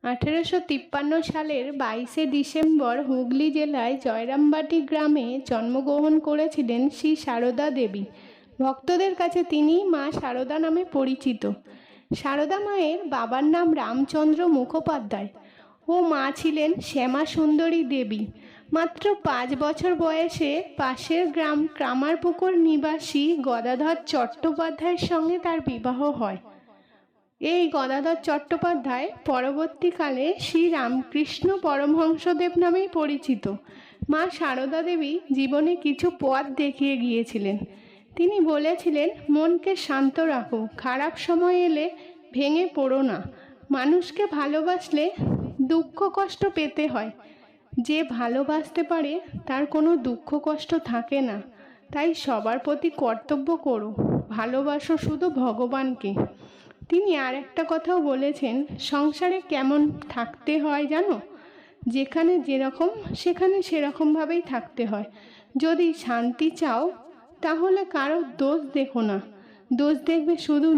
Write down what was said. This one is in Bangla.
1853 সালের 22শে ডিসেম্বর হুগলি জেলায় জয়রামবাটি গ্রামে জন্মগ্রহণ করেছিলেন শ্রী সারদা দেবী। ভক্তদের কাছে তিনি মা সারদা নামে পরিচিত। সারদা মায়ের বাবার নাম রামচন্দ্র মুখোপাধ্যায় ও মা ছিলেন শ্যামা সুন্দরী দেবী। মাত্র 5 বছর বয়সে পাশের গ্রাম কামারপুকুর নিবাসী গদাধর চট্টোপাধ্যায়ের সঙ্গে তার বিবাহ হয়। এই গদাধর চট্টোপাধ্যায় পরবর্তীকালে শ্রী রামকৃষ্ণ পরমহংসদেব নামেই পরিচিত। মা সারদা দেবী জীবনে কিছু পথ দেখিয়ে গিয়েছিলেন। তিনি বলেছিলেন, মনকে শান্ত রাখো, খারাপ সময় এলে ভেঙে পড়ো না। মানুষকে ভালোবাসলে দুঃখ কষ্ট পেতে হয়, যে ভালোবাসতে পারে তার কোনো দুঃখ কষ্ট থাকে না। তাই সবার প্রতি কর্তব্য করো, ভালোবাসো শুধু ভগবানকে। তিনি আর একটা কথাও বলেছেন, সংসারে কেমন থাকতে হয় জানো? যেখানে যেরকম সেখানে সেরকমভাবেই থাকতে হয়। যদি শান্তি চাও তাহলে কারো দোষ দেখো না, দোষ দেখবে শুধু